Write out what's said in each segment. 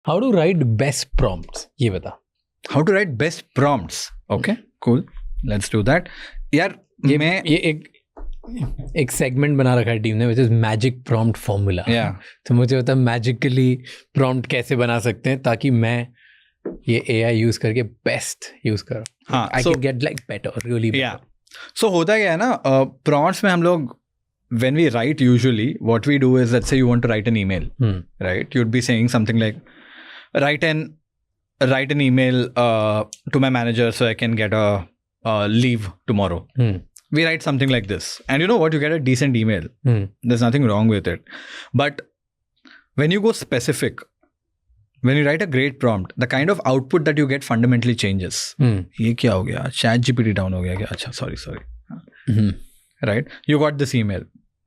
How to write best prompts? ये बता. How to write best prompts? Okay, cool. Let's do that. यार ये एक सेगमेंट बना रखा है टीम ने, which is magic prompt formula. Yeah. तो मुझे बता magically prompt कैसे बना सकते हैं ताकि मैं ये AI यूज करके बेस्ट यूज करूँ. हाँ, I can get like better, really better. Yeah. So होता क्या है ना, prompts में हम लोग when we write usually what we do is, let's say you want to write an email, right? You'd be saying something like write an email to my manager so I can get a leave tomorrow. We write something like this, and you know what, you get a decent email. There's nothing wrong with it. But when you go specific, when you write a great prompt, the kind of output that you get fundamentally changes. ये क्या हो गया? ChatGPT down हो गया क्या? अच्छा, sorry. Right? You got this email.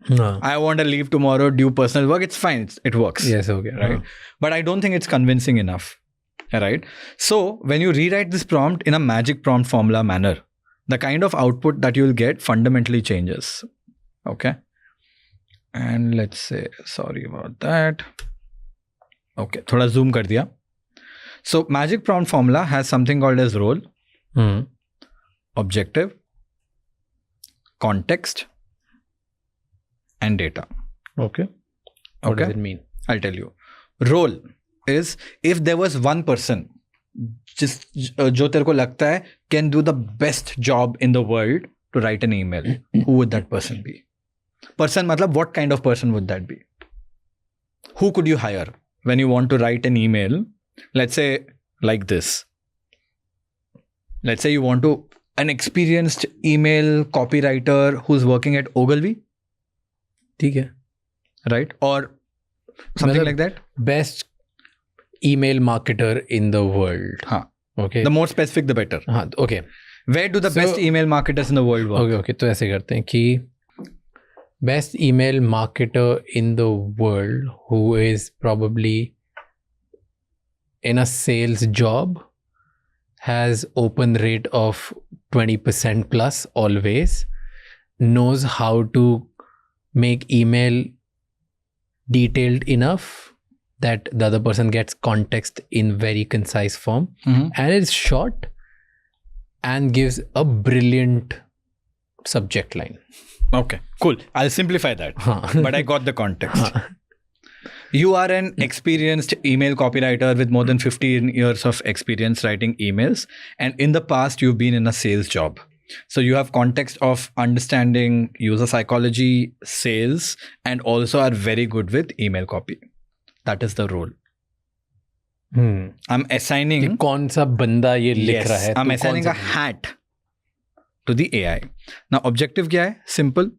I want to leave tomorrow, do personal work. It's fine. It works. Yes, okay. Right? But I don't think it's convincing enough. Right? So when you rewrite this prompt in a magic prompt formula manner, the kind of output that you'll get fundamentally changes. Okay? And let's say, sorry about that. Okay, thoda zoom kar diya. So magic prompt formula has something called as role, objective, context, and data. Okay. What does it mean? I'll tell you. Role is if there was one person जो तेरे को लगता है can do the best job in the world to write an email, who would that person be? Person मतलब what kind of person would that be? Who could you hire when you want to write an email? Let's say like this. Let's say you want to an experienced email copywriter who's working at Ogilvy. ठीक है. Right? Or something like that. Best email marketer in the world. हाँ. Okay. The more specific, the better. हाँ. Okay. Where do the best email marketers in the world work? Okay. तो ऐसे करते हैं कि best email marketer in the world who is probably in a sales job, has open rate of 20% plus always, knows how to make email detailed enough that the other person gets context in very concise form, and it's short and gives a brilliant subject line. Okay, cool. I'll simplify that. But I got the context. You are an experienced email copywriter with more than 15 years of experience writing emails. And in the past, you've been in a sales job. So you have context of understanding user psychology, sales, and also are very good with email copy. That is the role. I'm assigning... कौन सा बंदा ये लिख रहा है? I'm assigning a hat to the AI. Now, objective क्या है? Simple.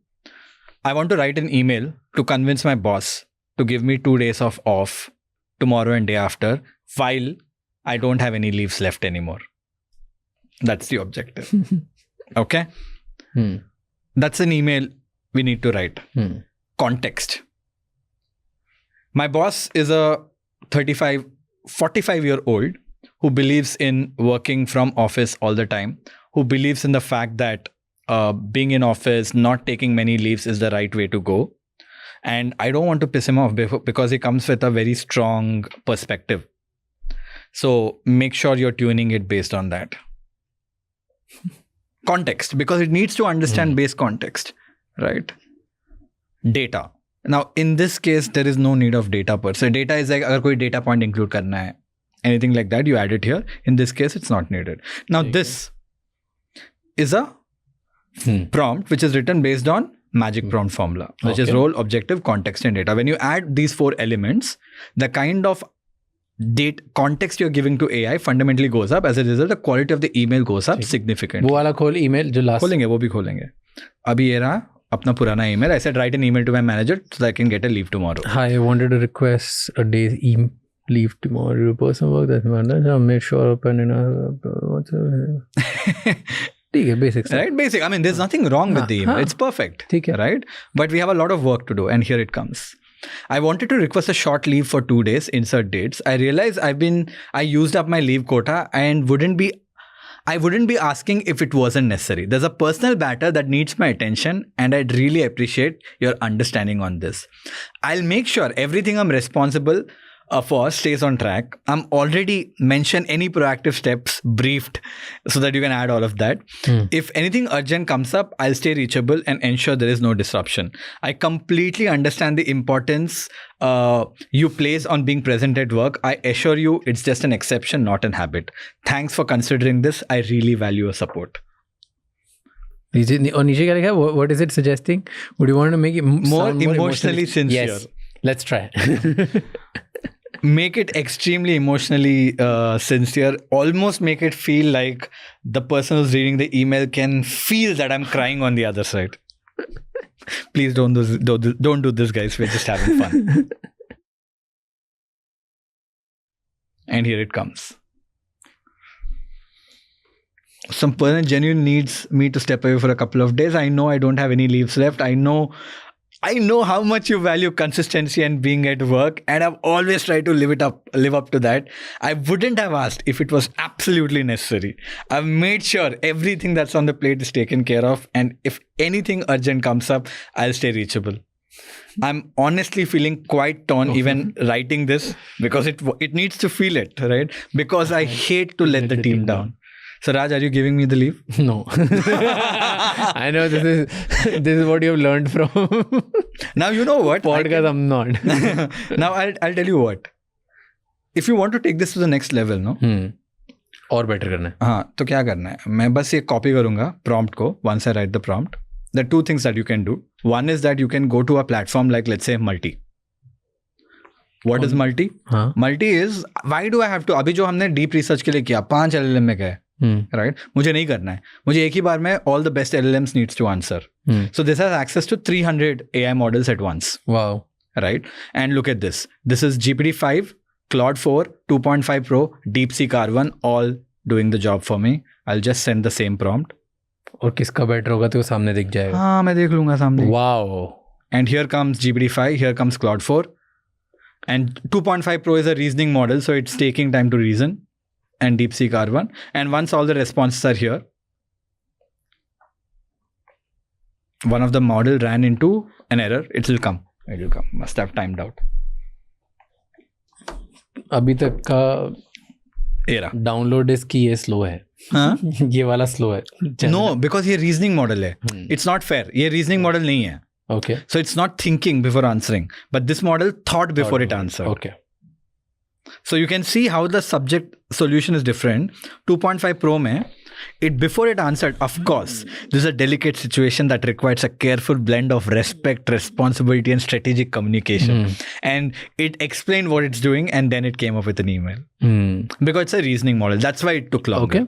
I want to write an email to convince my boss to give me 2 days of off tomorrow and day after while I don't have any leaves left anymore. That's the objective. Okay? That's an email we need to write. Context. My boss is a 45-year-old who believes in working from office all the time, who believes in the fact that being in office, not taking many leaves is the right way to go. And I don't want to piss him off because he comes with a very strong perspective. So make sure you're tuning it based on that. Context, because it needs to understand base context, right? Data. Now, in this case, there is no need of data per se. Data is like, agar koi data point include karna hai, anything like that, you add it here. In this case, it's not needed. Now, this is a prompt which is written based on magic prompt formula, which is role, objective, context, and data. When you add these 4 elements, the kind of context you're giving to AI fundamentally goes up. As a result, the quality of the email goes up significantly. वो वाला खोल email जो last खोलेंगे, वो भी खोलेंगे. अभी ये रहा अपना पुराना email. I said write an email to my manager so that I can get a leave tomorrow. Hi, I wanted to request a day's leave tomorrow. Person work that manager. Make sure open in basic. Right? Basic. I mean, there's nothing wrong with the email. It's perfect. Right? But we have a lot of work to do. And here it comes. I wanted to request a short leave for 2 days, insert dates. I realized I used up my leave quota and I wouldn't be asking if it wasn't necessary. There's a personal matter that needs my attention and I'd really appreciate your understanding on this. I'll make sure everything I'm responsible for stays on track. I'm already mentioned any proactive steps briefed so that you can add all of that. If anything urgent comes up, I'll stay reachable and ensure there is no disruption. I completely understand the importance you place on being present at work. I assure you it's just an exception, not an habit. Thanks for considering this. I really value your support. नीचे क्या लिखा है? What is it suggesting? Would you want to make it More sound emotionally sincere? Yes, let's try. Make it extremely emotionally sincere. Almost make it feel like the person who's reading the email can feel that I'm crying on the other side. Please don't do this, guys. We're just having fun. And here it comes. Some person genuinely needs me to step away for a couple of days. I know I don't have any leaves left. I know how much you value consistency and being at work, and I've always tried to live up to that. I wouldn't have asked if it was absolutely necessary. I've made sure everything that's on the plate is taken care of, and if anything urgent comes up, I'll stay reachable. I'm honestly feeling quite torn even writing this, because it needs to feel it, right? Because I hate to let the team down. So Raj, are you giving me the leave? No. I know this is what you've learned from Now you know what podcast. I'm not. Now I'll tell you what. If you want to take this to the next level, no? और better करना है. हाँ, तो क्या करना है? मैं बस ये copy करूँगा prompt को. Once I write the prompt, there are two things that you can do. One is that you can go to a platform like, let's say, Multi. What is Multi? Multi is, why do I have to? अभी जो हमने deep research के लिए किया, 5 LLM में गए. Right? मुझे नहीं करना है. मुझे एक ही बार में all the best LLMs needs to answer. So this has access to 300 AI models at once. Wow. Right? And look at this. This is GPT-5, Claude 4, 2.5 Pro, DeepSeek R1, all doing the job for me. I'll just send the same prompt. और किसका better होगा तो वो सामने दिख जाएगा. हाँ, मैं देख लूँगा सामने. Wow. And here comes GPT-5, here comes Claude 4. And 2.5 Pro is a reasoning model, so it's taking time to reason. And DeepSeek R1. And once all the responses are here, one of the model ran into an error. It will come. Must have timed out. अभी तक का era download इसकी ये slow है. हाँ? ये वाला slow है. No, because ये reasoning model है. It's not fair. ये reasoning model नहीं है. Okay. So it's not thinking before answering, but this model thought before it answered. Okay. So you can see how the subject solution is different. 2.5 Pro mein, before it answered, of course, this is a delicate situation that requires a careful blend of respect, responsibility, and strategic communication. And it explained what it's doing, and then it came up with an email. Because it's a reasoning model. That's why it took longer. Okay.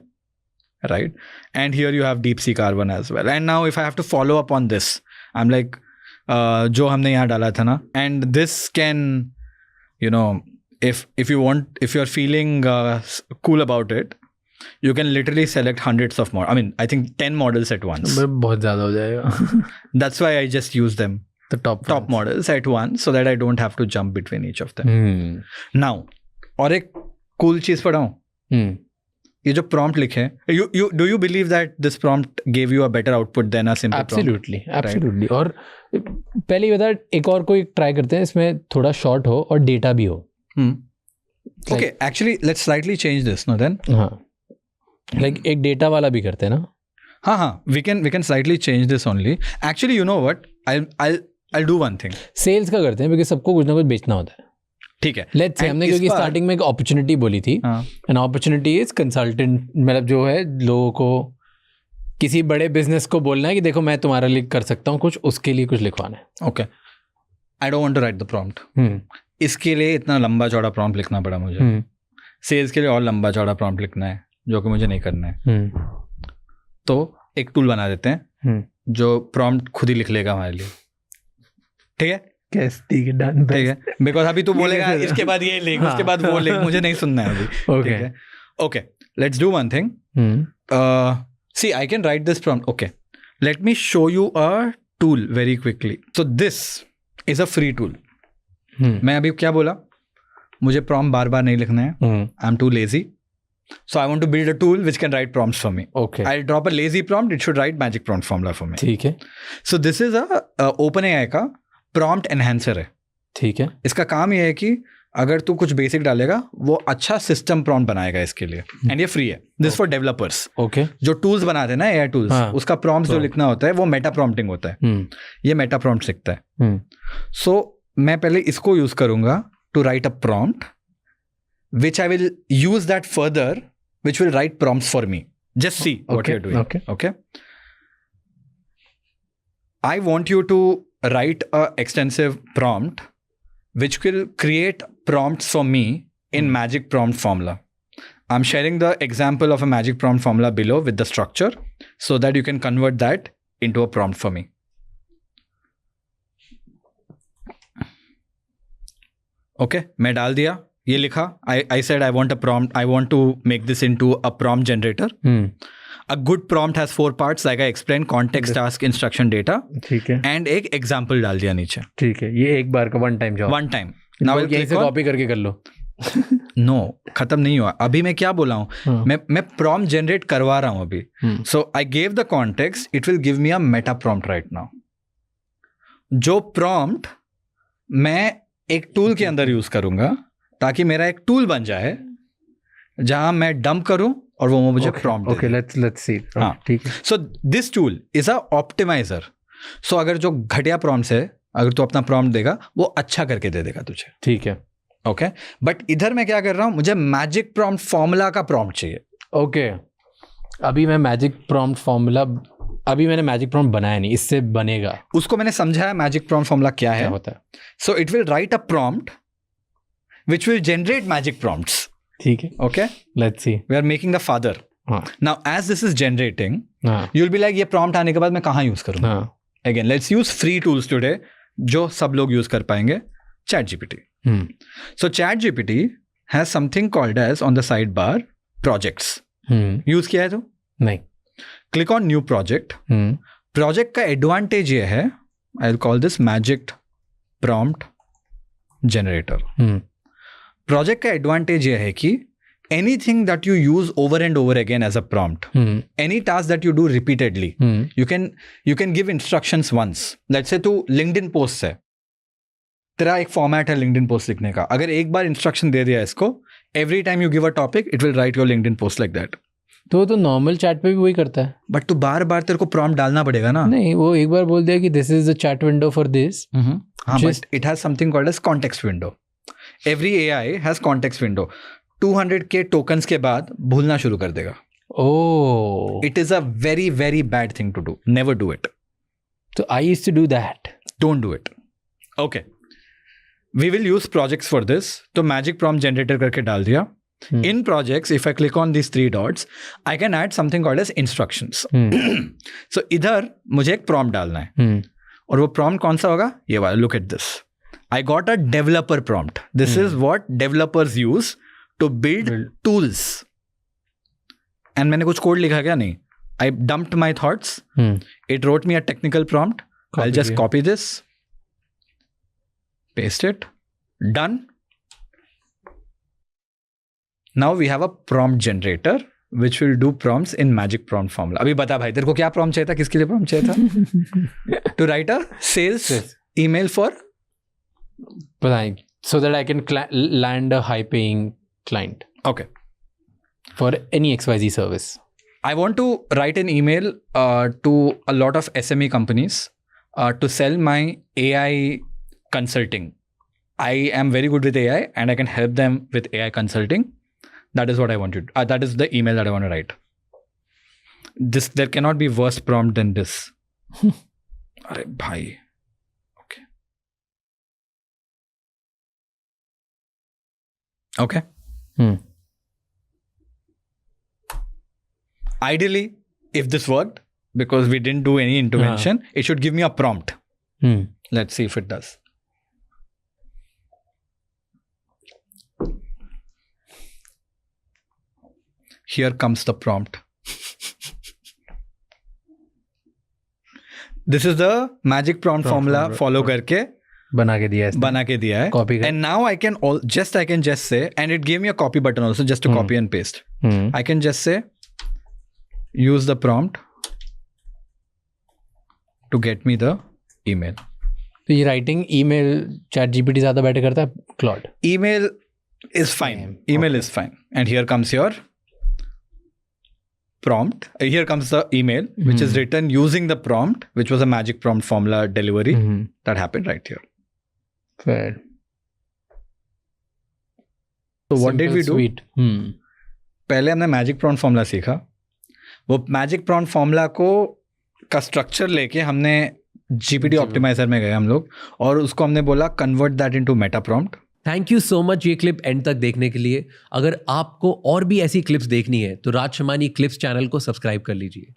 Right? And here you have DeepSeek R1 as well. And now if I have to follow up on this, I'm like, जो हमने यहाँ डाला था ना, and this can, you know, if you're feeling cool about it, you can literally select hundreds of more. I mean, I think 10 models at once. बहुत ज़्यादा हो जाएगा. That's why I just use them, the top models at once, so that I don't have to jump between each of them. Now, और एक cool चीज़ पढ़ाऊँ. ये जो prompt लिखे, do you believe that this prompt gave you a better output than a simple prompt? Absolutely. और पहले ये बता, एक और कोई ट्राई करते हैं इसमें थोड़ा शॉर्ट हो और डेटा भी हो. Okay, actually, let's slightly change this, no then? हाँ. Like एक डेटा वाला भी करते हैं ना? हाँ. We can slightly change this only. Actually, you know what? I'll do one thing. Sales का करते हैं, क्योंकि सबको कुछ ना कुछ बेचना होता है. ठीक है. Let's say हमने क्योंकि स्टार्टिंग में एक अपॉर्चुनिटी बोली थी. An opportunity is consultant, मतलब जो है लोगों को किसी बड़े बिजनेस को बोलना है कि देखो मैं तुम्हारे लिए कर सकता हूँ कुछ, उसके लिए कुछ लिखवाना है. Okay. I don't want to write the prompt. इसके लिए इतना लंबा चौड़ा प्रॉम्प्ट लिखना पड़ा मुझे. सेल्स के लिए और लंबा चौड़ा प्रॉम्प्ट लिखना है, जो कि मुझे नहीं करना है. तो एक टूल बना देते हैं जो प्रॉम्प्ट खुद ही लिख लेगा हमारे लिए. ठीक है? ठीक है, डन. ठीक है, बिकॉज अभी तू बोलेगा इसके बाद ये लिख, उसके बाद वो लिख, मुझे नहीं सुनना है अभी. ठीक है. Okay, let's do one thing. See, I can write this prompt. Okay, let me show you a tool very quickly. So this is a free tool. मैं अभी क्या बोला, मुझे प्रॉम्प्ट बार बार नहीं लिखना है. I am too lazy, so I want to build a tool which can write prompts for me. Okay. I'll drop a lazy prompt, it should write magic prompt formula for me. ठीक है. So this is a OpenAI का prompt enhancer है. ठीक है. इसका काम ये है कि अगर तू कुछ बेसिक डालेगा वो अच्छा सिस्टम प्रॉम्प्ट बनाएगा इसके लिए, एंड ये फ्री है. This for developers. ओके. जो टूल्स बनाते हैं ना एआई टूल्स, हाँ. उसका प्रॉम्प्ट जो लिखना होता है वो मेटा प्रॉम्प्टिंग होता है. ये मेटा प्रॉम्प्ट लिखता है. सो मैं पहले इसको यूज करूंगा to write a prompt which I will use that further, which will write prompts for me. Just see what you're doing. Okay. I want you to write a extensive prompt which will create prompts for me in Magic Prompt Formula. I'm sharing the example of a Magic Prompt Formula below with the structure so that you can convert that into a prompt for me. Okay, मैं डाल दिया. ये लिखा. I said I want a prompt. I want to make this into a prompt generator. A good prompt has 4 parts, like I explained: context, task, instruction, data. ठीक है. And एक example डाल दिया नीचे. ठीक है. ये एक बार का one time job. One time. Now यहीं से कॉपी करके कर लो. No, खत्म नहीं हुआ. अभी मैं क्या बोला हूँ? मैं prompt generate करवा रहा हूँ अभी. So I gave the context. It will give me a meta prompt right now. जो prompt मैं एक टूल के अंदर यूज करूंगा ताकि मेरा एक टूल बन जाए जहां मैं डंप करूं और वो मुझे प्रॉम्प्ट दे. Okay, let's see. हाँ, ठीक है. So this tool is a optimizer. So अगर जो घटिया प्रॉम्प्ट्स है, अगर तू अपना प्रॉम्प्ट देगा वो अच्छा करके दे देगा तुझे. ठीक है. ओके. बट इधर मैं क्या कर रहा हूं, मुझे मैजिक प्रॉम्प्ट फॉर्मूला का प्रॉम्प्ट चाहिए. ओके. अभी मैं मैजिक प्रॉम्प्ट फॉर्मूला, अभी मैंने मैजिक प्रॉम्प्ट बनाया नहीं, इससे बनेगा. उसको मैंने समझाया मैजिक प्रॉम्प्ट फॉर्मूला क्या है. होता है. So it will write a prompt which will generate magic prompts. ठीक है. Okay, let's see. We are making the father. Now as this is generating, you'll be like, ये prompt आने के बाद मैं कहाँ use करूँगा? Again, let's use free tools today जो सब लोग use कर पाएंगे. ChatGPT. So ChatGPT has something called as on the sidebar projects. Use किया है तो? नहीं. Click on new project. Project का advantage ये है, I'll call this magic prompt generator. Project का एडवांटेज ये है कि anything that you use over and over again as a prompt, any task that you do repeatedly, you can give instructions once. Let's say to LinkedIn post है, तेरा एक format है LinkedIn post लिखने का. अगर एक बार इंस्ट्रक्शन दे दिया इसको, every time you give a topic it will write your LinkedIn post like that. तो नॉर्मल चैट पे भी वही करता है. बट तू बार बार तेरे को प्रॉम्प्ट डालना पड़ेगा ना. नहीं, वो एक बार बोल दिया कि this is the chat window for this. हाँ, but it has something called as context window. Every AI has context window. 200K tokens के बाद भूलना शुरू कर देगा. Oh. It is a very, very bad thing to do. Never do it. So I used to do that. Don't do it. Okay. We will use projects for this. तो magic prompt generator करके डाल दिया. In projects, if I click on these 3 dots, I can add something called as instructions. So इधर मुझे एक prompt डालना है. और वो prompt कौन सा होगा? ये वाला. Look at this. I got a developer prompt. This is what developers use to build tools. And मैंने कुछ कोड लिखा क्या? नहीं. I dumped my thoughts. It wrote me a technical prompt. I'll just copy this. Paste it. Done. Now we have a prompt generator which will do prompts in Magic Prompt Formula. अभी बता भाई, तेरे को क्या prompt चाहिए था? किसके लिए prompt चाहिए था? To write a sales email for? So that I can land a high-paying client. Okay. For any XYZ service. I want to write an email to a lot of SME companies to sell my AI consulting. I am very good with AI and I can help them with AI consulting. That is what I want to do. That is the email that I want to write. There cannot be worse prompt than this. Arey bhai. Okay. Ideally, if this worked, because we didn't do any intervention, it should give me a prompt. Let's see if it does. Here comes the prompt. This is the magic prompt formula follow करके बना के दिया है. Copy कर. And now I can just say, and it gave me a copy button also, just to copy and paste. I can just say, use the prompt to get me the email. तो ये writing email chat GPT ज़्यादा better करता है Claude? Email is fine. Same. Email Okay. is fine. And here comes your prompt. Here comes the email, which is written using the prompt, which was a magic prompt formula delivery that happened right here. Fair. So what did we do? Sweet. पहले हमने magic prompt formula सीखा. वो magic prompt formula का structure लेके हमने GPT optimiser में गए हम लोग और उसको हमने बोला convert that into Meta prompt. Thank you so much ये क्लिप एंड तक देखने के लिए. अगर आपको और भी ऐसी क्लिप्स देखनी है तो राज शमानी क्लिप्स चैनल को सब्सक्राइब कर लीजिए.